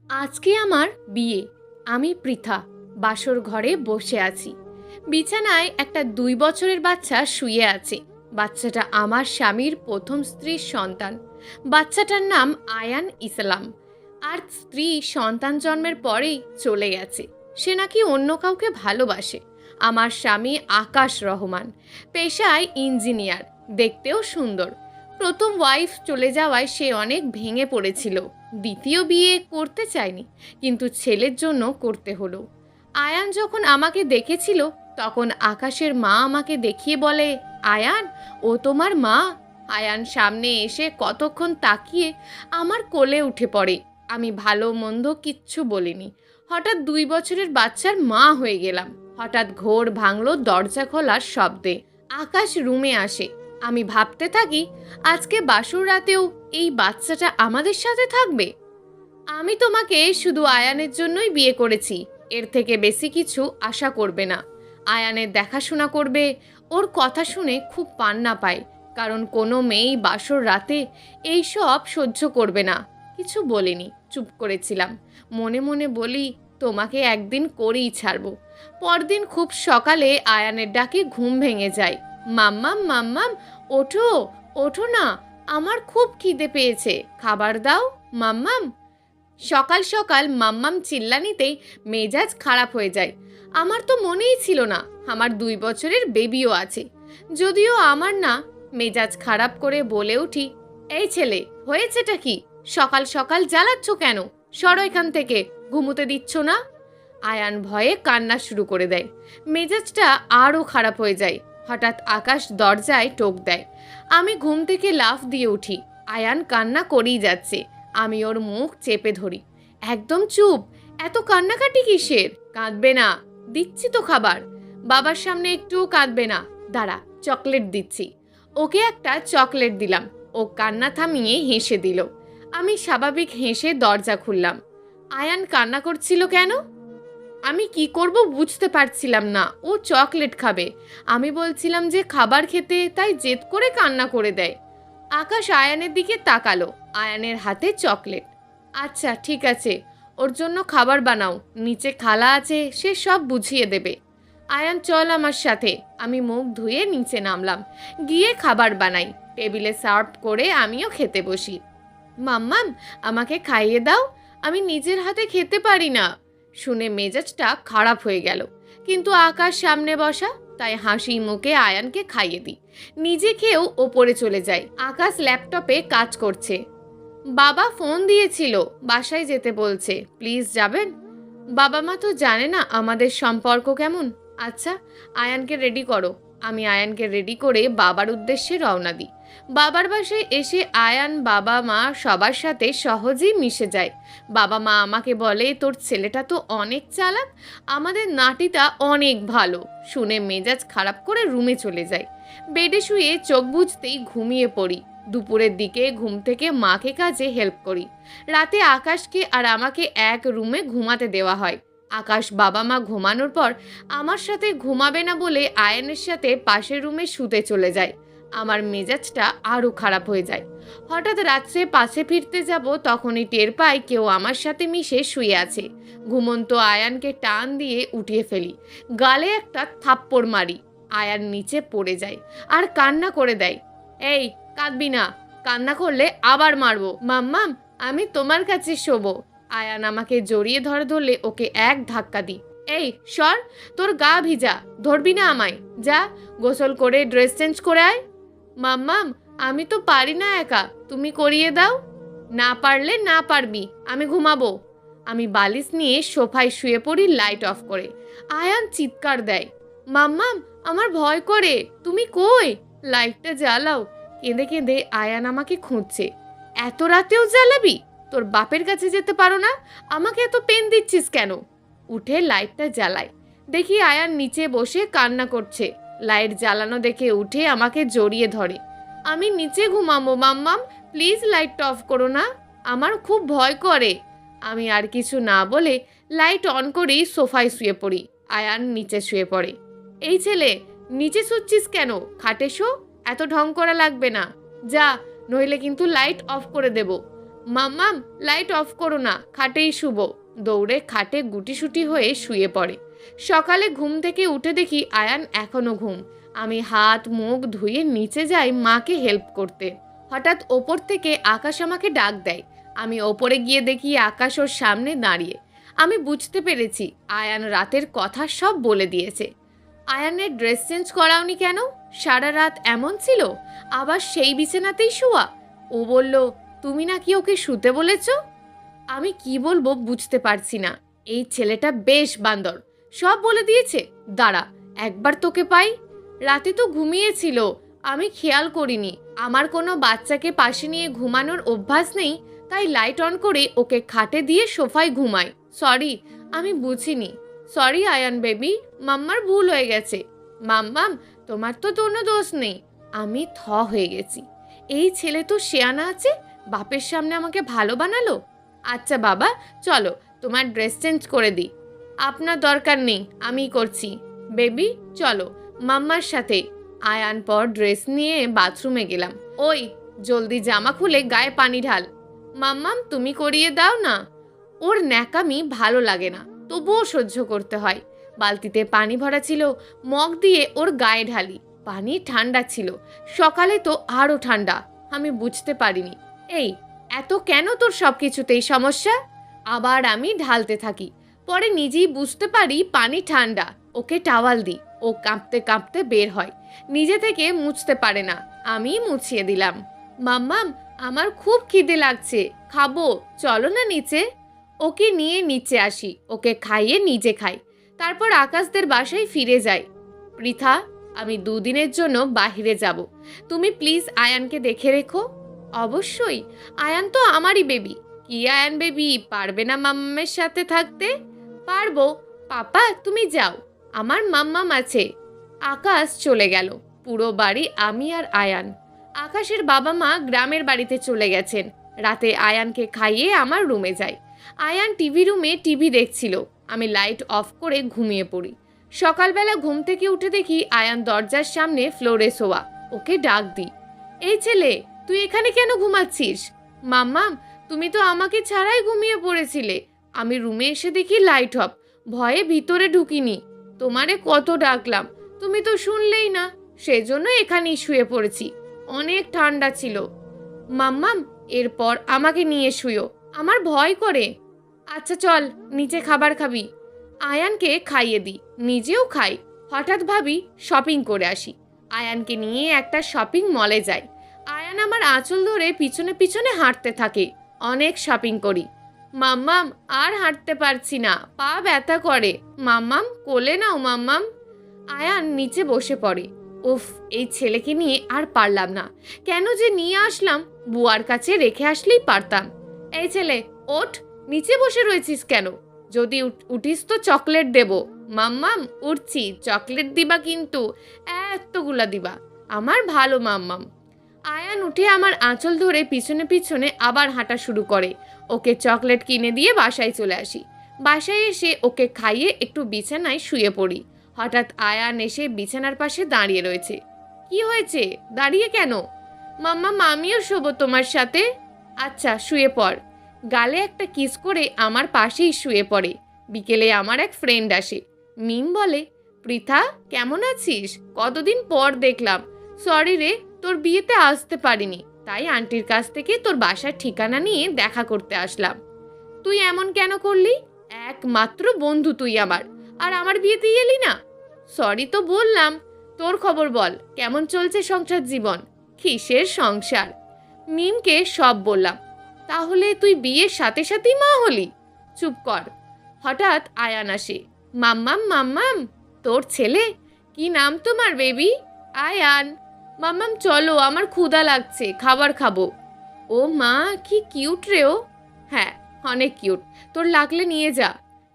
আজকে আমার বিয়ে। আমি পৃথা বাসর ঘরে বসে আছি। বিছানায় একটা 2 বছরের বাচ্চা শুয়ে আছে। বাচ্চাটা আমার স্বামীর প্রথম স্ত্রীর সন্তান। বাচ্চাটার নাম আয়ান ইসলাম। আর স্ত্রী সন্তান জন্মের পরেই চলে গেছে। সে নাকি অন্য কাউকে ভালোবাসে। আমার স্বামী আকাশ রহমান, পেশায় ইঞ্জিনিয়ার, দেখতেও সুন্দর। প্রথম ওয়াইফ চলে যাওয়ায় সে অনেক ভেঙে পড়েছিল। দ্বিতীয় বিয়ে করতে চায়নি, কিন্তু ছেলের জন্য করতে হলো। আয়ান যখন আমাকে দেখেছিল, তখন আকাশের মা আমাকে দেখিয়ে বলে, আয়ান, ও তোমার মা। আয়ান সামনে এসে কতক্ষণ তাকিয়ে আমার কোলে উঠে পড়ে। আমি ভালো মন্দ কিচ্ছু বলিনি। হঠাৎ 2 বছরের বাচ্চার মা হয়ে গেলাম। হঠাৎ ঘোর ভাঙলো দরজা খোলার শব্দে। আকাশ রুমে আসে। আমি ভাবতে থাকি, আজকে বাসর রাতেও এই বাচ্চাটা আমাদের সাথে থাকবে। আমি তোমাকে শুধু আয়ানের জন্যই বিয়ে করেছি, এর থেকে বেশি কিছু আশা করবে না। আয়ানের দেখাশোনা করবে। ওর কথা শুনে খুব পান্না পায়, কারণ কোনো মেয়েই বাসর রাতে এই সব সহ্য করবে না। কিছু বলিনি, চুপ করেছিলাম। মনে মনে বলি, তোমাকে একদিন করেই ছাড়বো। পরদিন খুব সকালে আয়ানের ডাকে ঘুম ভেঙে যায়। মাম্মাম, মাম্মাম, ওঠো, ওঠো না, আমার খুব খিদে পেয়েছে, খাবার দাও মাম্মাম। সকাল সকাল মাম্মাম চিল্লানিতেই মেজাজ খারাপ হয়ে যায়। আমার তো মনেই ছিল না আমার 2 বছরের বেবিও আছে। যদিও আমার না, মেজাজ খারাপ করে বলে উঠি, এই ছেলে, হয়েছেটা কি? সকাল সকাল জ্বালাচ্ছ কেন? সরো এখান থেকে, ঘুমোতে দিচ্ছ না। আয়ান ভয়ে কান্না শুরু করে দেয়। মেজাজটা আরও খারাপ হয়ে যায়। হঠাৎ আকাশ দরজায় টোক দেয়। আমি ঘুম থেকে লাফ দিয়ে উঠি। আয়ান কান্না করেই যাচ্ছে। আমি ওর মুখ চেপে ধরি। একদম চুপ, এত কান্নাকাটি কিসের? কাঁদবে না, দিচ্ছি তো খাবার। বাবার সামনে একটুও কাঁদবে না। দাঁড়া, চকলেট দিচ্ছি। ওকে একটা চকলেট দিলাম। ও কান্না থামিয়ে হেসে দিল। আমি স্বাভাবিক হেসে দরজা খুললাম। আয়ান কান্না করছিল কেন? আমি কি করব বুঝতে পারছিলাম না। ও চকলেট খাবে। আমি বলছিলাম যে খাবার খেতে, তাই জেদ করে কান্না করে দেয়। আকাশ আয়ানের দিকে তাকালো। আয়ানের হাতে চকলেট। আচ্ছা ঠিক আছে, ওর জন্য খাবার বানাও, নিচে খালা আছে, সে সব বুঝিয়ে দেবে। আয়ান, চল আমার সাথে। আমি মুখ ধুয়ে নিচে নামলাম। গিয়ে খাবার বানাই, টেবিলে সার্ভ করে আমিও খেতে বসি। মাম্মাম, আমাকে খাইয়ে দাও, আমি নিজের হাতে খেতে পারি না। শুনে মেজাজটা খারাপ হয়ে গেল, কিন্তু আকাশ সামনে বসা, তাই হাসি মুখে আয়ানকে খাইয়ে দিই। নিজে খেয়েও ওপরে চলে যাই। আকাশ ল্যাপটপে কাজ করছে। বাবা ফোন দিয়েছিল, বাসায় যেতে বলছে, প্লিজ যাবেন? বাবা মা তো জানে না আমাদের সম্পর্ক কেমন। আচ্ছা, আয়ানকে রেডি করো। আমি আয়ানকে রেডি করে বাবার উদ্দেশ্যে রওনা দিই। বাবার বাসায় এসে আয়ান বাবা মা সবার সাথে সহজেই মিশে যায়। বাবা মা আমাকে বলে, তোর ছেলেটা তো অনেক চালাক, আমাদের নাতিটা অনেক ভালো। শুনে মেজাজ খারাপ করে রুমে চলে যায়। বেডে শুয়ে চোখ বুজতেই ঘুমিয়ে পড়ি। দুপুরের দিকে ঘুম থেকে মাকে কাজে হেল্প করি। রাতে আকাশকে আর আমাকে এক রুমে ঘুমাতে দেওয়া হয়। আকাশ বাবা মা ঘুমানোর পর আমার সাথে ঘুমাবে না বলে আয়নের সাথে পাশের রুমে শুতে চলে যায়। আমার মেজাজটা আরও খারাপ হয়ে যায়। হঠাৎ রাত্রে পাশে ফিরতে যাব, তখনই টের পাই কেউ আমার সাথে মিশে শুয়ে আছে। ঘুমন্ত আয়ানকে টান দিয়ে উঠিয়ে ফেলি, গালে একটা থাপ্পড় মারি। আয়ান নিচে পড়ে যায় আর কান্না করে দেয়। এই, কাঁদবি না, কান্না করলে আবার মারবো। মাম্মাম, আমি তোমার কাছে শোবো। আয়ান আমাকে জড়িয়ে ধরলে ওকে এক ধাক্কা দিই। এই সর, তোর গা ভিজা, ধরবি না আমায়। যা, গোসল করে ড্রেস চেঞ্জ করে আয়। মাম্মাম, আমি তো পারি না একা, তুমি করিয়ে দাও। না পারলে না পারবি, আমি ঘুমাবো। আমি বালিশ নিয়ে সোফায় শুয়ে পড়ি লাইট অফ করে। আয়ান চিৎকার দেয়, মাম্মাম, আমার ভয় করে, তুমি কই? লাইটটা জ্বালাও। কেঁদে কেঁদে আয়ান আমাকে খুঁজছে। এত রাতেও জ্বালাবি? তোর বাপের কাছে যেতে পারো না? আমাকে এত পেন দিচ্ছিস কেন? উঠে লাইটটা জ্বালায়। দেখি আয়ান নিচে বসে কান্না করছে। লাইট জ্বালানো দেখে উঠে আমাকে জড়িয়ে ধরে। আমি নিচে ঘুমাবো মাম্মাম, প্লিজ লাইটটা অফ করো না, আমার খুব ভয় করে। আমি আর কিছু না বলে লাইট অন করেই সোফায় শুয়ে পড়ি। আয়ান নিচে শুয়ে পড়ে। এই ছেলে, নিচে শুচ্ছিস কেন? খাটে শো, এত ঢং করা লাগবে না। যা, নইলে কিন্তু লাইট অফ করে দেব। মাম্মাম লাইট অফ করো না, খাটেই শুবো। দৌড়ে খাটে গুটিসুটি হয়ে শুয়ে পড়ে। সকালে ঘুম থেকে উঠে দেখি আয়ান এখনো ঘুম। আমি হাত মুখ ধুয়ে নিচে যাই মাকে হেল্প করতে। হঠাৎ ওপর থেকে আকাশ আমাকে ডাক দেয়। আমি ওপরে গিয়ে দেখি আকাশ ওর সামনে দাঁড়িয়ে। আমি বুঝতে পেরেছি আয়ান রাতের কথা সব বলে দিয়েছে। আয়ানের ড্রেস চেঞ্জ করাওনি কেন? সারা রাত এমন ছিল, আবার সেই বিছানাতেই শোয়া। ও বলল তুমি নাকি ওকে শুতে বলেছ। আমি কি বলবো বুঝতে পারছি না। এই ছেলেটা বেশ বান্দর, সব বলে দিয়েছে। দাঁড়া একবার তোকে পাই। রাতে তো ঘুমিয়েছিল, আমি খেয়াল করিনি। আমার কোনো বাচ্চাকে পাশে নিয়ে ঘুমানোর অভ্যাস নেই, তাই লাইট অন করে ওকে খাটে দিয়ে সোফায় ঘুমাই। সরি, আমি বুঝিনি। সরি আয়ান বেবি, মাম্মার ভুল হয়ে গেছে। মাম্মাম তোমার তো কোনো দোষ নেই। আমি হয়ে গেছি। এই ছেলে তো শেয়ানা আছে, বাপের সামনে আমাকে ভালো বানালো। আচ্ছা বাবা চলো তোমার ড্রেস চেঞ্জ করে দিই। আপনার দরকার নেই, আমিই করছি। বেবি চলো মাম্মার সাথে। আয়ান পর ড্রেস নিয়ে বাথরুমে গেলাম। ওই জলদি জামা খুলে গায়ে পানি ঢাল। মাম্মাম তুমি করিয়ে দাও না। ওর ন্যাকামি ভালো লাগে না, তবুও সহ্য করতে হয়। বালতিতে পানি ভরা ছিল, মগ দিয়ে ওর গায়ে ঢালি। পানি ঠান্ডা ছিল, সকালে তো আরও ঠান্ডা। আমি বুঝতে পারিনি। এই এত কেন তোর সব কিছুতেই সমস্যা? আবার আমি ঢালতে থাকি। পরে নিজেই বুঝতে পারি পানি ঠান্ডা। ওকে টাওয়াল দিই, ও কাঁপতে কাঁপতে বের হয়। নিজে থেকে মুছতে পারে না, আমি মুছিয়ে দিলাম। মাম্মাম আমার খুব খিদে লাগছে, খাবো, চলো না নিচে। ওকে নিয়ে নিচে আসি, ওকে খাইয়ে নিজে খাই। তারপর আকাশদের বাসায় ফিরে যাই। পৃথা আমি 2 দিনের জন্য বাহিরে যাব, তুমি প্লিজ আয়ানকে দেখে রেখো। অবশ্যই, আয়ান তো আমারই বেবি। কি আয়ান বেবি পারবে না মাম্মামের সাথে থাকতে? পারবো। পাপা তুমি যাও, আমার মাম্মাম আছে। আকাশ চলে গেল। পুরো বাড়ি আমি আর আয়ান। আকাশের বাবা মা গ্রামের বাড়িতে চলে গেছেন। রাতে আয়ানকে খাইয়ে আমার রুমে যাই। আয়ান টিভি রুমে টিভি দেখছিল। আমি লাইট অফ করে ঘুমিয়ে পড়ি। সকালবেলা ঘুম থেকে উঠে দেখি আয়ান দরজার সামনে ফ্লোরে শোয়া। ওকে ডাক দিই, এই ছেলে তুই এখানে কেন ঘুমাচ্ছিস? মাম্মাম তুমি তো আমাকে ছাড়াই ঘুমিয়ে পড়েছিলে। আমি রুমে এসে দেখি লাইট অফ, ভয়ে ভিতরে ঢুকিনি। তোমারে কত ডাকলাম, তুমি তো শুনলেই না, সেজন্য এখানেই শুয়ে পড়েছি। অনেক ঠান্ডা ছিল। মাম্মাম এরপর আমাকে নিয়ে শুয়ো, আমার ভয় করে। আচ্ছা চল নিচে খাবার খাবি। আয়ানকে খাইয়ে দিই, নিজেও খাই। হঠাৎ ভাবি শপিং করে আসি। আয়ানকে নিয়ে একটা শপিং মলে যাই। আয়ান আমার আঁচল ধরে পিছনে পিছনে হাঁটতে থাকে। অনেক শপিং করি। মাম্মাম আর হাঁটতে পারছি না, পা ব্যথা করে। মাম্মাম কোলে নাও মাম্মাম। আয়ান নিচে বসে পড়ে। উফ, এই ছেলেকে নিয়ে আর পারলাম না। কেন যে নিয়ে আসলাম, বুয়ার কাছে রেখে আসলেই পারতাম। এই ছেলে ওঠ, নিচে বসে রয়েছিস কেন? যদি উঠিস তো চকলেট দেব। মাম্মাম উঠছি, চকলেট দিবা কিন্তু, এতগুলা দিবা। আমার ভালো মাম্মাম। আয়ান উঠে আমার আঁচল ধরে পিছনে পিছনে আবার হাঁটা শুরু করে। ওকে চকলেট কিনে দিয়ে বাসায় চলে আসি। বাসায় এসে ওকে খাইয়ে একটু বিছানায় শুয়ে পড়ি। হঠাৎ আয়ান এসে বিছানার পাশে দাঁড়িয়ে রয়েছে। কি হয়েছে, দাঁড়িয়ে কেন? মাম্মা আমিও শোবো তোমার সাথে। আচ্ছা শুয়ে পড়। গালে একটা কিস করে আমার পাশেই শুয়ে পড়ে। বিকেলে আমার এক ফ্রেন্ড আসে। মিম বলে, পৃথা কেমন আছিস? কতদিন পর দেখলাম। সরি রে, তোর বিয়েতে আসতে পারিনি, তাই আন্টির কাছ থেকে তোর বাসার ঠিকানা নিয়ে দেখা করতে আসলাম। তুই এমন কেন করলি? একমাত্র বন্ধু তুই আমার, আর আমার বিয়েতে এলি না। সরি তো বললাম। তোর খবর বল, কেমন চলছে সংসার জীবন? কিসের সংসার? মিমকে সব বললাম। তাহলে তুই বিয়ের সাথে সাথেই মা হলি? চুপ কর। হঠাৎ আয়ান আসে। মাম্মাম মাম্মাম তোর ছেলে? কি নাম তোমার বেবি? আয়ান। মাম্মাম চলো, আমার ক্ষুধা লাগছে, খাবার খাবো। ও মা কি কিউট রে ও। হ্যাঁ অনেক কিউট, তোর লাগলে নিয়ে যা।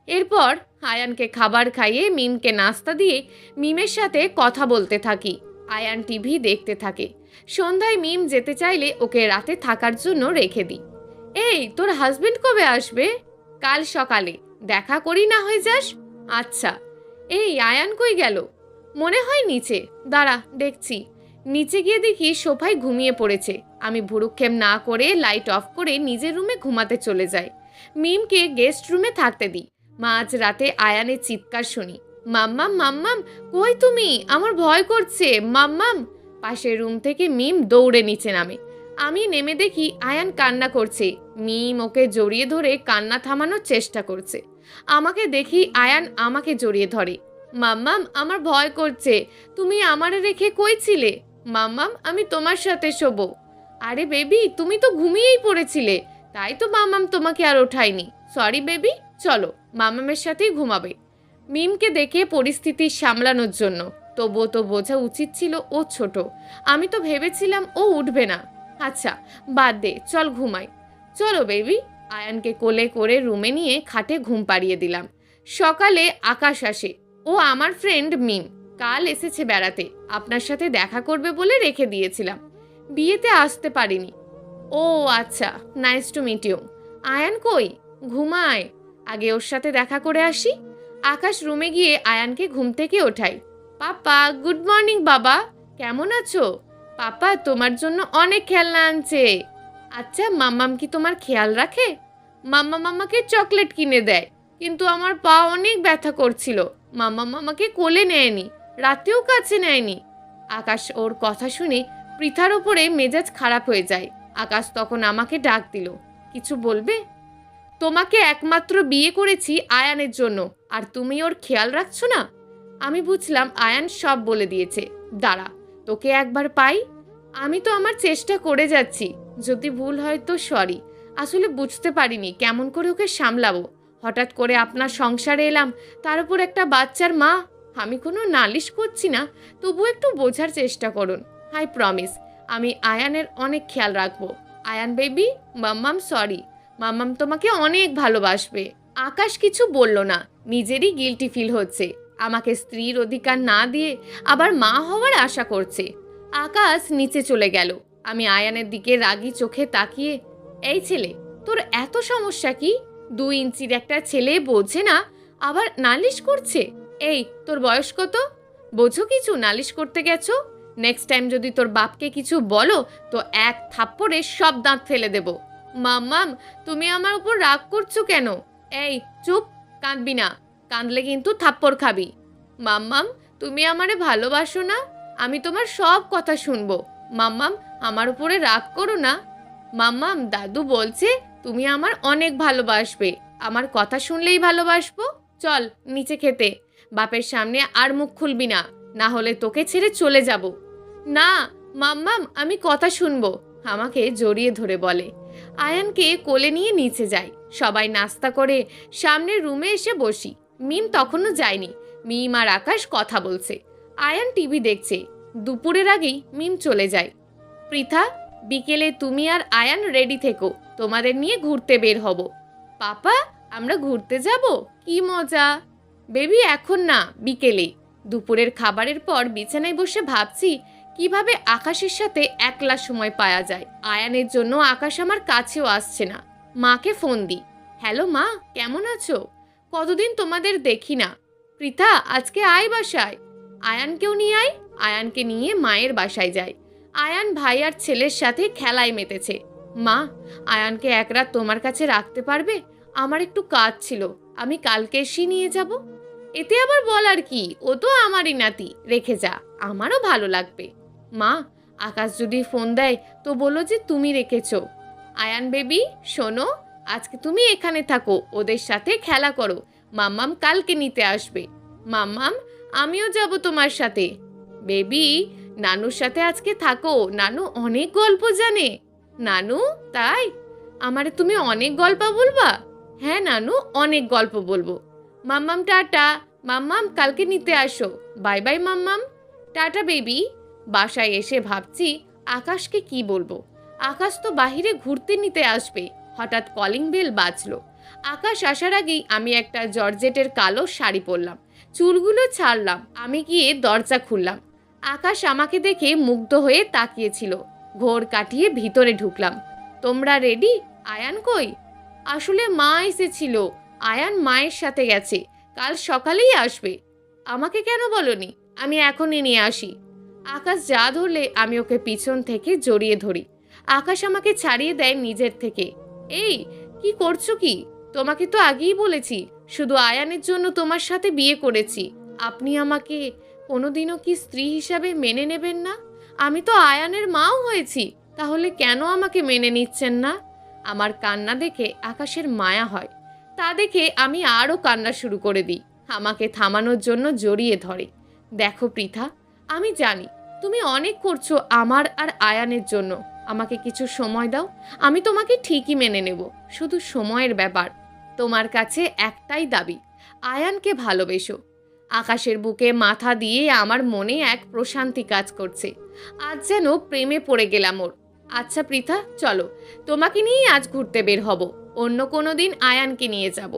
এরপর আয়ানকে খাবার খাইয়ে মিমকে নাস্তা দিয়ে মিমের সাথে কথা বলতে থাকি। আয়ান টিভি দেখতে থাকে। সন্ধ্যায় মিম যেতে চাইলে ওকে রাতে থাকার জন্য রেখে দিই। এই তোর হাজবেন্ড কবে আসবে? কাল সকালে, দেখা করি না হয়ে যাস। আচ্ছা। এই আয়ান কই গেল? মনে হয় নিচে, দাঁড়া দেখছি। নিচে গিয়ে দেখি সোফায় ঘুমিয়ে পড়েছে। আমি ভুরুক্ষেপ না করে লাইট অফ করে নিজের রুমে ঘুমাতে চলে যাই। মিমকে গেস্ট রুমে থাকতে দিই। মাঝ রাতে আয়ানের চিৎকার শুনি, মাম্মাম মাম্মাম কই তুমি, আমার ভয় করছে মাম্মাম। পাশের রুম থেকে মিম দৌড়ে নিচে নামে। আমি নেমে দেখি আয়ান কান্না করছে। মিম ওকে জড়িয়ে ধরে কান্না থামানোর চেষ্টা করছে। আমাকে দেখি আয়ান আমাকে জড়িয়ে ধরে। মাম্মাম আমার ভয় করছে, তুমি আমারে রেখে কই ছিলে? মাম্মাম আমি তোমার সাথে শোবো। আরে বেবি তুমি তো ঘুমিয়েই পড়েছিলে, তাই তো মাম্মাম তোমাকে আর ওঠায়নি। সরি বেবি, চলো মাম্মামের সাথেই ঘুমাবে। মিমকে দেখে পরিস্থিতি সামলানোর জন্য, তবুও তো বোঝা উচিত ছিল ও ছোট। আমি তো ভেবেছিলাম ও উঠবে না। আচ্ছা বাদ দে, চল ঘুমাই। চলো বেবি। আয়ানকে কোলে করে রুমে নিয়ে খাটে ঘুম পাড়িয়ে দিলাম। সকালে আকাশ আসে। ও আমার ফ্রেন্ড মিম, কাল এসেছে বেড়াতে। আপনার সাথে দেখা করবে বলে রেখে দিয়েছিলাম, বিয়েতে আসতে পারিনি। ও আচ্ছা, nice to meet you. Ayaan কই? ঘুমায়, আগে ওর সাথে দেখা করে আসি। আকাশ রুমে গিয়ে আয়ানকে ঘুম থেকে ওঠাই। পাপা গুড মর্নিং বাবা, কেমন আছো? পাপা তোমার জন্য অনেক খেলনা আনছে। আচ্ছা মাম্মাম কি তোমার খেয়াল রাখে? মাম্মা মাম্মাকে চকলেট কিনে দেয়, কিন্তু আমার পা অনেক ব্যথা করছিল, মাম্মা মাম্মাকে কোলে নেয়নি, রাতেও কাছে নেয়নি। আকাশ ওর কথা শুনে পৃথার ওপরে মেজাজ খারাপ হয়ে যায়। আকাশ তখন আমাকে ডাক দিল, কিছু বলবে? তোমাকে একমাত্র বিয়ে করেছি আয়ানের জন্য, আর তুমি ওর খেয়াল রাখছো না? আমি বুঝলাম আয়ান সব বলে দিয়েছে। দাঁড়া, তোকে একবার পাই। আমি তো আমার চেষ্টা করে যাচ্ছি, যদি ভুল হয় তো সরি। আসলে বুঝতে পারিনি কেমন করে ওকে সামলাবো। হঠাৎ করে আপনার সংসারে এলাম, তার উপর একটা বাচ্চার মা। আমি কোনো নালিশ করছি না, তবু একটু বোঝার চেষ্টা করুন। আই প্রমিস আমি আয়ানের অনেক খেয়াল রাখবো। আয়ান বেবি, মাম্মাম সরি, মাম্মাম তোমাকে অনেক ভালোবাসবে। আকাশ কিছু বলল না, নিজেরই গিল্টি ফিল হচ্ছে। আমাকে স্ত্রীর অধিকার না দিয়ে আবার মা হওয়ার আশা করছে। আকাশ নিচে চলে গেল। আমি আয়ানের দিকে রাগী চোখে তাকিয়ে, এই ছেলে, তোর এত সমস্যা কি? 2 ইঞ্চির একটা ছেলে বোঝে না, আবার নালিশ করছে। এই তোর বয়স কত? বোঝো কিছু, নালিশ করতে গেছো? নেক্সট টাইম যদি তোর বাপকে কিছু বলো তো এক থাপ্পড়ে সব দাঁত ফেলে দেব। মাম্মাম তুমি আমার উপর রাগ করছো কেন? এই চুপ, কাঁদবি না, কাঁদলে কিন্তু থাপ্পড় খাবি। মাম্মাম তুমি আমারে ভালোবাসো না? আমি তোমার সব কথা শুনবো। মাম্মাম আমার উপরে রাগ করো না। মাম্মাম দাদু বলছে তুমি আমার অনেক ভালোবাসবে, আমার কথা শুনলেই ভালোবাসবো। চল নিচে খেতে, বাপের সামনে আর মুখ খুলবি না, না হলে তোকে ছেড়ে চলে যাব। না মাম্মাম আমি কথা শুনবো, আমাকে জড়িয়ে ধরে বলে। আয়ানকে কোলে নিয়ে নিচে যাই। সবাই নাস্তা করে সামনের রুমে এসে বসি। মিম তখনও যায়নি। মিম আর আকাশ কথা বলছে, আয়ান টিভি দেখছে। দুপুরের আগেই মিম চলে যায়। পৃথা, বিকেলে তুমি আর আয়ান রেডি থেকো, তোমাদের নিয়ে ঘুরতে বের হব। পাপা আমরা ঘুরতে যাব? কি মজা। বেবি এখন না, বিকেলে। দুপুরের খাবারের পর বিছানায় বসে ভাবছি কিভাবে আকাশের সাথে একলা সময় পাওয়া যায়। আয়ানের জন্য আকাশ আমার কাছেও আসছে না। মাকে ফোন দিই, হ্যালো মা, কেমন আছো? কতদিন তোমাদের দেখি না। পৃথা আজকে আয় বাসায়। আয়ানকেও নিয়ে আয়। আয়ানকে নিয়ে মায়ের বাসায় যায়। আয়ান ভাই আর ছেলের সাথে খেলায় মেতেছে। মা, আয়ানকে এক রাত তোমার কাছে রাখতে পারবে? আমার একটু কাজ ছিল, আমি কালকে এসে নিয়ে যাব। এতে আবার বলার কি, ও তো আমারই নাতি, রেখে যা, আমারও ভালো লাগবে। মা, আকাশ যদি ফোন দেয় তো বলো যে তুমি রেখেছো। আয়ান বেবি শোনো, আজকে তুমি এখানে থাকো, ওদের সাথে খেলা করো, মাম্মাম কালকে নিতে আসবে। মাম্মাম আমিও যাব তোমার সাথে। বেবি নানুর সাথে আজকে থাকো, নানু অনেক গল্প জানে। নানু তাই? আমারে তুমি অনেক গল্প বলবা? হ্যাঁ নানু, অনেক গল্প বলবো। মাম্মাম টাটা, মাম্মাম কালকে নিতে আসো, বাই বাই মাম্মাম। Tata baby. বাসায় এসে ভাবছি আকাশকে কি বলবো। আকাশ তো বাহিরে ঘুরতে নিতে আসবে। হঠাৎ কলিং বেল বাজলো। আকাশ আসার আগেই আমি একটা জর্জেটের কালো শাড়ি পরলাম, চুলগুলো ছাড়লাম। আমি গিয়ে দরজা খুললাম। আকাশ আমাকে দেখে মুগ্ধ হয়ে তাকিয়েছিল। ঘোর কাটিয়ে ভিতরে ঢুকলাম। তোমরা রেডি? আয়ান কই? আসলে মা এসেছিল, আয়ান মায়ের সাথে গেছে, কাল সকালেই আসবে। আমাকে কেন বলনি? আমি এখনই নিয়ে আসি। আকাশ যা ধরলে আমি ওকে পিছন থেকে জড়িয়ে ধরি। আকাশ আমাকে ছাড়িয়ে দেয় নিজের থেকে। এই, কি করছো কি? তোমাকে তো আগেই বলেছি শুধু আয়ানের জন্য তোমার সাথে বিয়ে করেছি। আপনি আমাকে কোনোদিনও কি স্ত্রী হিসাবে মেনে নেবেন না? আমি তো আয়ানের মাও হয়েছি, তাহলে কেন আমাকে মেনে নিচ্ছেন না? আমার কান্না দেখে আকাশের মায়া হয়। তা দেখে আমি আরও কান্না শুরু করে দিই। আমাকে থামানোর জন্য জড়িয়ে ধরে। দেখো পৃথা, আমি জানি তুমি অনেক করছো আমার আর আয়ানের জন্য। আমাকে কিছু সময় দাও, আমি তোমাকে ঠিকই মেনে নেব। শুধু সময়ের ব্যাপার। তোমার কাছে একটাই দাবি, আয়ানকে ভালোবেসো। আকাশের বুকে মাথা দিয়ে আমার মনে এক প্রশান্তি কাজ করছে। আজ যেন প্রেমে পড়ে গেলাম ওর। আচ্ছা পৃথা, চলো, তোমাকে নিয়েই আজ ঘুরতে বের হব। অন্য কোনো দিন আয়ানকে নিয়ে যাব।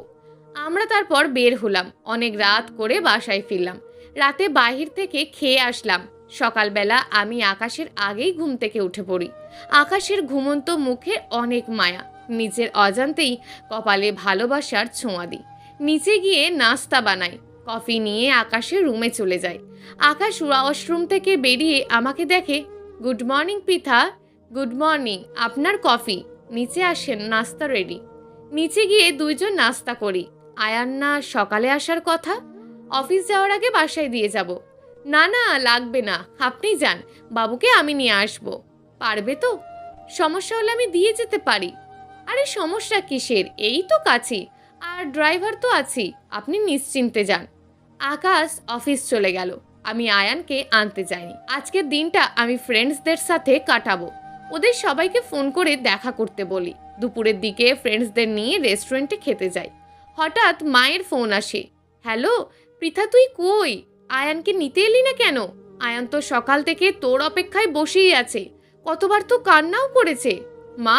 আমরা তারপর বের হলাম। অনেক রাত করে বাসায় ফিরলাম। রাতে বাহির থেকে খেয়ে আসলাম। সকালবেলা আমি আকাশের আগেই ঘুম থেকে উঠে পড়ি। আকাশের ঘুমন্ত মুখে অনেক মায়া। নিজের অজান্তেই কপালে ভালোবাসার ছোঁয়া দিই। নিচে গিয়ে নাস্তা বানাই। কফি নিয়ে আকাশের রুমে চলে যায়। আকাশ ওয়াশরুম থেকে বেরিয়ে আমাকে দেখে। Good morning Pritha. Good morning, আপনার কফি। নিচে আসেন, নাস্তা রেডি। নিচে গিয়ে দুইজন নাস্তা করি। আয়ান না সকালে আসার কথা? অফিস যাওয়ার আগে বাসায় দিয়ে যাব। না না, লাগবে না, আপনি যান, বাবুকে আমি নিয়ে আসব। পারবে তো? সমস্যা হলে আমি দিয়ে যেতে পারি। আরে সমস্যা কিসের, এই তো কাছে, আর ড্রাইভার তো আছি, আপনি নিশ্চিন্তে যান। আকাশ অফিস চলে গেল। আমি আয়ানকে আনতে যাইনি। আজকের দিনটা আমি ফ্রেন্ডসদের সাথে কাটাবো। ওদের সবাইকে ফোন করে দেখা করতে বলি। দুপুরের দিকে ফ্রেন্ডসদের নিয়ে রেস্টুরেন্টে খেতে যাই। হঠাৎ মায়ের ফোন আসে। হ্যালো পৃথা, তুই কই? আয়ানকে নিতে এলি না কেন? আয়ান তো সকাল থেকে তোর অপেক্ষায় বসেই আছে, কতবার তো কান্নাও করেছে। মা,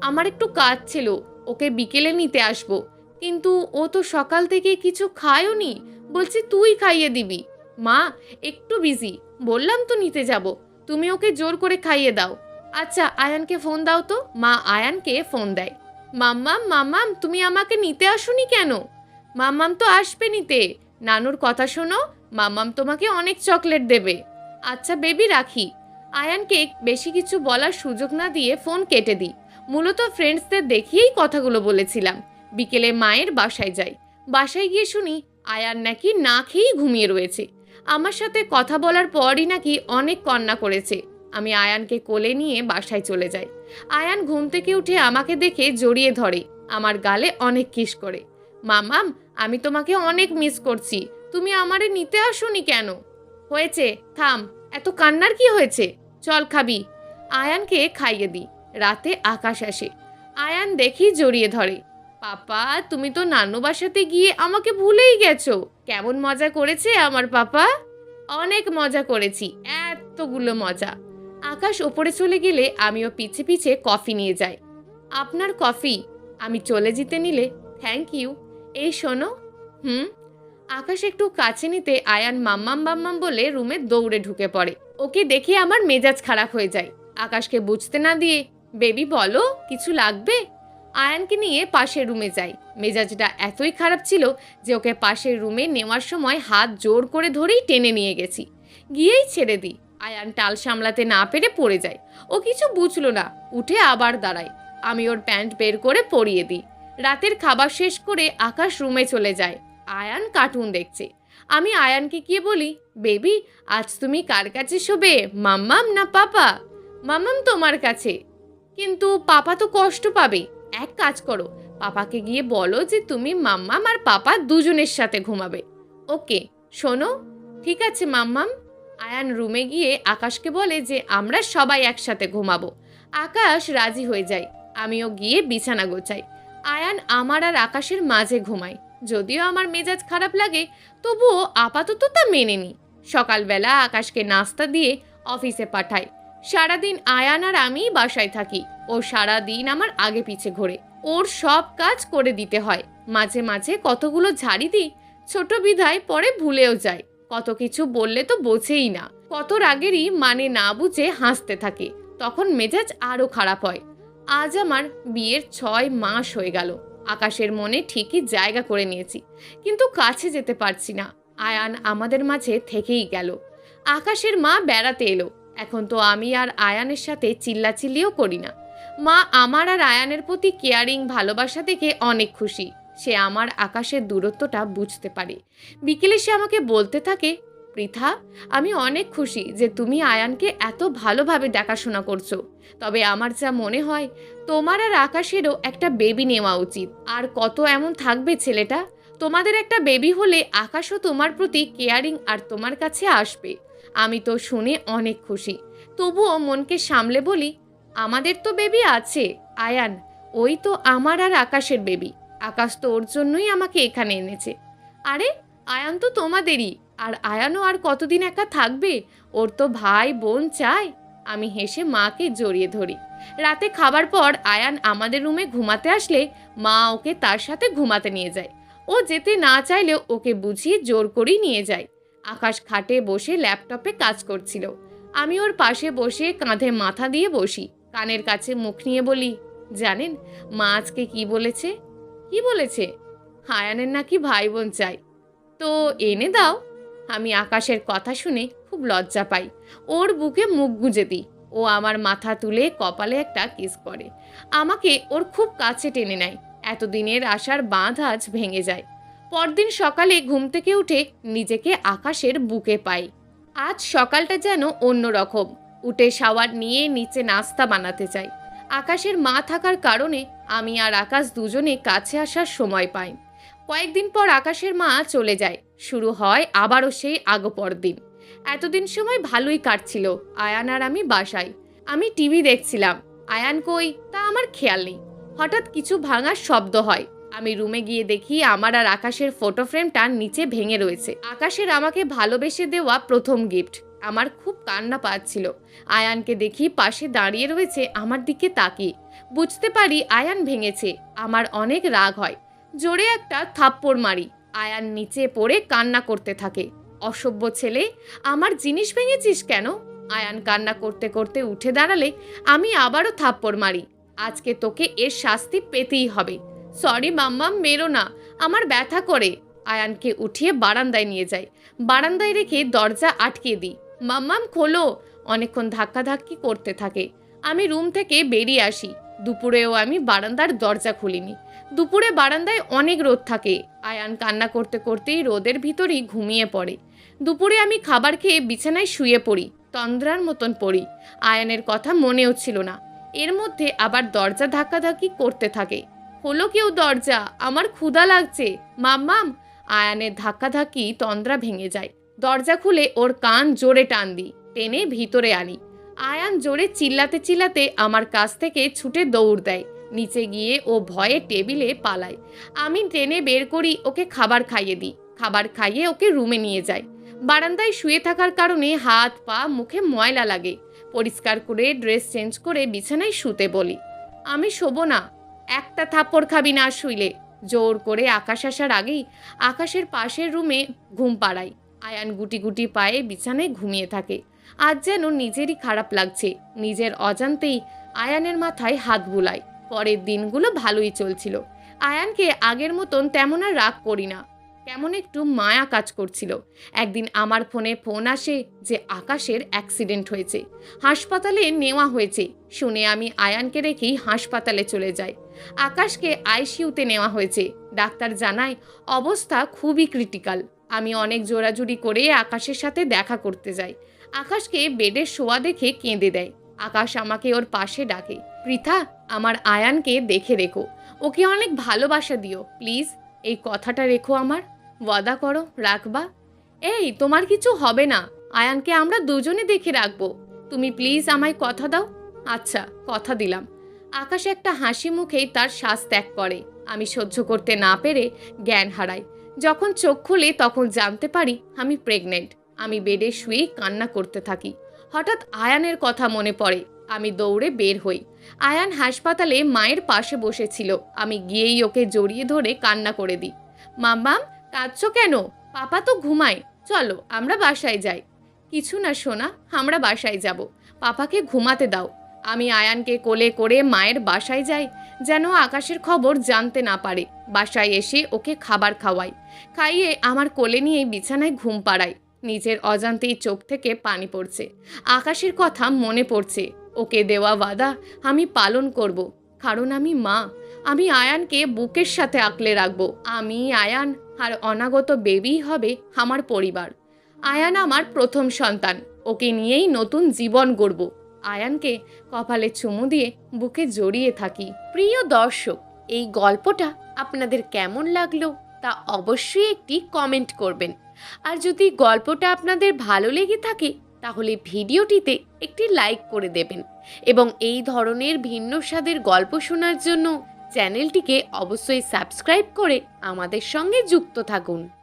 আমার একটু কাজ ছিল, ওকে বিকেলে নিতে আসবো, কিন্তু ও তো সকাল থেকে কিছু খায়ওনি, বলছে তুই খাইয়ে দিবি। মা, একটু বিজি, বললাম তো নিতে যাব, তুমি ওকে জোর করে খাইয়ে দাও। আচ্ছা আয়ানকে ফোন দাও তো। মা আয়ানকে ফোন দেয়। মাম্মাম মাম্মাম, তুমি আমাকে নিতে আসোনি কেন? মাম্মাম তো আসবে নিতে, নানুর কথা শোনো, মাম্মাম তোমাকে অনেক চকলেট দেবে। আচ্ছা বেবি, রাখি। আয়ানকে বেশি কিছু বলার সুযোগ না দিয়ে ফোন কেটে দিই। মূলত ফ্রেন্ডসদের দেখিয়েই কথাগুলো বলেছিলাম। বিকেলে মায়ের বাসায় যাই। বাসায় গিয়ে শুনি আয়ান নাকি না খেয়েই ঘুমিয়ে রয়েছে। আমার সাথে কথা বলার পরই নাকি অনেক কান্না করেছে। আমি আয়ানকে কোলে নিয়ে বাসায় চলে যাই। আয়ান ঘুম থেকে উঠে আমাকে দেখে জড়িয়ে ধরে, আমার গালে অনেক কিস করে। মামাম, আমি তোমাকে অনেক মিস করছি, তুমি আমারে নিতে আসোনি কেন? হয়েছে, থাম, এত কান্নার কি হয়েছে? চল খাবি। আয়ানকে খাইয়ে দিই। রাতে আকাশ আসে। আয়ান দেখি জড়িয়ে ধরে। পাপা, তুমি তো নানু বাসাতে গিয়ে আমাকে ভুলেই গেছো। কেমন মজা করেছে আমার পাপা? অনেক মজা করেছি, এতগুলো মজা। আকাশ ওপরে চলে গেলে আমিও পিছে পিছে কফি নিয়ে যাই। আপনার কফি। আমি চলে যেতে নিলে থ্যাংক ইউ। এই শোনো। হুম। আকাশ একটু কাছে নিতে আয়ান মাম্মাম মাম্মাম বলে রুমে দৌড়ে ঢুকে পড়ে। ওকে দেখে আমার মেজাজ খারাপ হয়ে যায়। আকাশকে বুঝতে না দিয়ে, বেবি বলো, কিছু লাগবে? আয়ানকে নিয়ে পাশের রুমে যাই। মেজাজটা এতই খারাপ ছিল যে ওকে পাশের রুমে নেওয়ার সময় হাত জোর করে ধরেই টেনে নিয়ে গেছি। গিয়েই ছেড়ে দিই। আয়ান টাল সামলাতে না পেরে পড়ে যায়। ও কিছু বুঝলো না, উঠে আবার দাঁড়ায়। আমি ওর প্যান্ট বের করে পরিয়ে দিই। রাতের খাবার শেষ করে আকাশ রুমে চলে যায়। আয়ান কার্টুন দেখছে। আমি আয়ানকে গিয়ে বলি, বেবি, আজ তুমি কার কাছে শোবে, মাম্মাম না পাপা? মাম্মাম তোমার কাছে। কিন্তু পাপা তো কষ্ট পাবে। এক কাজ করো, পাপাকে গিয়ে বলো যে তুমি মাম্মাম আর পাপা দুজনের সাথে ঘুমাবে। ওকে, শোনো। ঠিক আছে মাম্মাম। আয়ান রুমে গিয়ে আকাশকে বলে যে আমরা সবাই একসাথে ঘুমাবো। আকাশ রাজি হয়ে যায়। আমিও গিয়ে বিছানা গোছাই। আয়ান আমার আর আকাশের মাঝে ঘুমায়। যদিও আমার মেজাজ খারাপ লাগে, তবুও আপাতত তা মেনে নিই। সকালবেলা আকাশকে নাস্তা দিয়ে অফিসে পাঠাই। সারাদিন আয়ান আর আমি বাসায় থাকি। ও সারাদিন আমার আগে পিছে ঘোরে। ওর সব কাজ করে দিতে হয়। মাঝে মাঝে কতগুলো ঝাড়ি দিই, ছোট বিধায় পরে ভুলেও যায়। কত কিছু বললে তো বোঝেই না। কত রাগেরই মানে না বুঝে হাসতে থাকে। তখন মেজাজ আরও খারাপ হয়। আজ আমার বিয়ের 6 মাস হয়ে গেল। আকাশের মনে ঠিকই জায়গা করে নিয়েছি, কিন্তু কাছে যেতে পারছি না। আয়ান আমাদের মাঝে থেকেই গেল। আকাশের মা বেড়াতে এলো। এখন তো আমি আর আয়ানের সাথে চিল্লাচিল্লিও করি না। মা আমার আর আয়ানের প্রতি কেয়ারিং ভালোবাসা দেখে অনেক খুশি। সে আমার আকাশের দূরত্বটা বুঝতে পারে। বিকেলে সে আমাকে বলতে থাকে, পৃথা, আমি অনেক খুশি যে তুমি আয়ানকে এত ভালোভাবে দেখাশোনা করছো। তবে আমার যা মনে হয়, তোমার আর আকাশেরও একটা বেবি নেওয়া উচিত। আর কত এমন থাকবে ছেলেটা? তোমাদের একটা বেবি হলে আকাশও তোমার প্রতি কেয়ারিং আর তোমার কাছে আসবে। আমি তো শুনে অনেক খুশি। তবুও মনকে সামলে বলি, আমাদের তো বেবি আছে আয়ান, ওই তো আমার আর আকাশের বেবি। আকাশ তো ওর জন্যই আমাকে এখানে এনেছে। আরে আয়ান তো তোমাদেরই, আর আয়ানও আর কতদিন একা থাকবে? ওর তো ভাই বোন চায়। আমি হেসে মাকে জড়িয়ে ধরি। রাতে খাবার পর আয়ান আমাদের রুমে ঘুমাতে আসলে মা ওকে তার সাথে ঘুমাতে নিয়ে যায়। ও যেতে না চাইলেও ওকে বুঝিয়ে জোর করেই নিয়ে যায়। আকাশ খাটে বসে ল্যাপটপে কাজ করছিল। আমি ওর পাশে বসে কাঁধে মাথা দিয়ে বসি, কানের কাছে মুখ নিয়ে বলি, জানেন মা আজকে কি বলেছে? কি বলেছে? আয়ানের নাকি ভাই বোন চাই। তো এনে দাও। আমি আকাশের কথা শুনে খুব লজ্জা পাই। ওর বুকে মুখ গুঁজে দিই। ও আমার মাথা তুলে কপালে একটা কিস করে। আমাকে ওর খুব কাছে টেনে নেয়। এতদিনের আশার বাঁধ আজ ভেঙে যায়। পরদিন সকালে ঘুম থেকে উঠে নিজেকে আকাশের বুকে পাই। আজ সকালটা যেন অন্যরকম। উঠে শাওয়ার নিয়ে নিচে নাস্তা বানাতে চাই। আকাশের মা থাকার কারণে আমি আর আকাশ দুজনে কাছে আসার সময় পাই। কয়েকদিন পর আকাশের মা চলে যায়। শুরু হয় আবারও সেই আগপর দিন। এতদিন সময় ভালোই কাটছিল। আয়ান আর আমি বাসায়। আমি টিভি দেখছিলাম। আয়ান কই তা আমার খেয়াল নেই। হঠাৎ কিছু ভাঙার শব্দ হয়। আমি রুমে গিয়ে দেখি আমার আর আকাশের ফটো ফ্রেমটা নিচে ভেঙে রয়েছে। আকাশের আমাকে ভালোবেসে দেওয়া প্রথম গিফট। আমার খুব কান্না পাচ্ছিল। আয়ানকে দেখি পাশে দাঁড়িয়ে রয়েছে আমার দিকে তাকিয়ে। বুঝতে পারি আয়ান ভেঙেছে। আমার অনেক রাগ হয়। জোরে একটা থাপ্পড় মারি। আয়ান নিচে পড়ে কান্না করতে থাকে। অসভ্য ছেলে, আমার জিনিস ভেঙেছিস কেন? আয়ান কান্না করতে করতে উঠে দাঁড়ালে আমি আবারও থাপ্পড় মারি। আজকে তোকে এর শাস্তি পেতেই হবে। সরি মাম্মাম, মেরো না, আমার ব্যথা করে। আয়ানকে উঠিয়ে বারান্দায় নিয়ে যাই। বারান্দায় রেখে দরজা আটকে দিই। মাম্মাম খোলো। অনেকক্ষণ ধাক্কাধাক্কি করতে থাকে। আমি রুম থেকে বেরিয়ে আসি। দুপুরেও আমি বারান্দার দরজা খুলিনি। দুপুরে বারান্দায় অনেক রোদ থাকে। আয়ান কান্না করতে করতেই রোদের ভিতরেই ঘুমিয়ে পড়ে। দুপুরে আমি খাবার খেয়ে বিছানায় শুয়ে পড়ি। তন্দ্রার মতন পড়ি। আয়ানের কথা মনেও ছিল না। এর মধ্যে আবার দরজা ধাক্কাধাক্কি করতে থাকে। হলো কেউ দরজা, আমার ক্ষুধা লাগছে মাম্মাম। আয়ানের ধাক্কাধাক্কি তন্দ্রা ভেঙে যায়। দরজা খুলে ওর কান জোরে টান দিই, টেনে ভিতরে আনি। আয়ান জোরে চিল্লাতে চিল্লাতে আমার কাছ থেকে ছুটে দৌড় দেয়। নিচে গিয়ে ও ভয়ে টেবিলে পালায়। আমি টেনে বের করি, ওকে খাবার খাইয়ে দিই। খাবার খাইয়ে ওকে রুমে নিয়ে যাই। বারান্দায় শুয়ে থাকার কারণে হাত পা মুখে ময়লা লাগে। পরিষ্কার করে ড্রেস চেঞ্জ করে বিছানায় শুতে বলি। আমি শোবো না। একটা থাপ্পড় খাবি না শুইলে। জোর করে আকাশ আসার আগেই আকাশের পাশের রুমে ঘুম পাড়াই। আয়ান গুটি গুটি পায়ে বিছানায় ঘুমিয়ে থাকে। আজ যেন নিজেরই খারাপ লাগছে। নিজের অজান্তেই আয়ানের মাথায় হাত বুলাই। পরের দিনগুলো ভালোই চলছিল। আয়ানকে আগের মতন তেমন আর রাগ করি না। কেমন একটু মায়া কাজ করছিল। একদিন আমার ফোনে ফোন আসে যে আকাশের অ্যাক্সিডেন্ট হয়েছে, হাসপাতালে নেওয়া হয়েছে। শুনে আমি আয়ানকে রেখেই হাসপাতালে চলে যাই। আকাশকে আইসিইউতে নেওয়া হয়েছে। ডাক্তার জানায় অবস্থা খুবই ক্রিটিক্যাল। আমি অনেক জোরাজুরি করে আকাশের সাথে দেখা করতে যাই। আকাশকে বেডে শোয়া দেখে কেঁদে দেয়। আকাশ আমাকে ওর পাশে ডাকে, পৃথা, আমার আয়ানকে দেখে রেখো, ওকে অনেক ভালোবাসা দিও প্লিজ। এই কথাটা রেখো আমার, ওয়াদা করো রাখবা। এই তোমার কিছু হবে না, আয়ানকে আমরা দুজনে দেখে রাখবো। তুমি প্লিজ আমায় কথা দাও। আচ্ছা, কথা দিলাম। আকাশ একটা হাসি মুখেই তার শ্বাস ত্যাগ করে। আমি সহ্য করতে না পেরে জ্ঞান হারাই। যখন চোখ খুলে তখন জানতে পারি আমি প্রেগনেন্ট। আমি বেডে শুয়েই কান্না করতে থাকি। হঠাৎ আয়ানের কথা মনে পড়ে। আমি দৌড়ে বের হই। আয়ান হাসপাতালে মায়ের পাশে বসেছিল। আমি গিয়েই ওকে জড়িয়ে ধরে কান্না করে দিই। মাম্মাম, কাঁদছো কেন? পাপা তো ঘুমায়, চলো আমরা বাসায় যাই। কিছু না সোনা, আমরা বাসায় যাব, পাপাকে ঘুমাতে দাও। আমি আয়ানকে কোলে করে মায়ের বাসায় যাই, যেন আকাশের খবর জানতে না পারে। বাসায় এসে ওকে খাবার খাওয়াই। খাইয়ে আমার কোলে নিয়ে বিছানায় ঘুম পাড়াই। নিজের অজান্তেই চোখ থেকে পানি পড়ছে। আকাশের কথা মনে পড়ছে। ওকে দেওয়া ওয়াদা আমি পালন করব, কারণ আমি মা। আমি আয়ানকে বুকের সাথে আঁকলে রাখবো। আমি, আয়ান আর অনাগত বেবিই হবে আমার পরিবার। আয়ান আমার প্রথম সন্তান। ওকে নিয়েই নতুন জীবন গড়ব। আয়ানকে কপালে চুমু দিয়ে বুকে জড়িয়ে থাকি। প্রিয় দর্শক, এই গল্পটা আপনাদের কেমন লাগলো তা অবশ্যই একটি কমেন্ট করবেন। আর যদি গল্পটা আপনাদের ভালো লেগে থাকে তাহলে ভিডিওটিতে একটি লাইক করে দেবেন এবং এই ধরনের ভিন্ন স্বাদের গল্প শোনার জন্য চ্যানেলটিকে অবশ্যই সাবস্ক্রাইব করে আমাদের সঙ্গে যুক্ত থাকুন।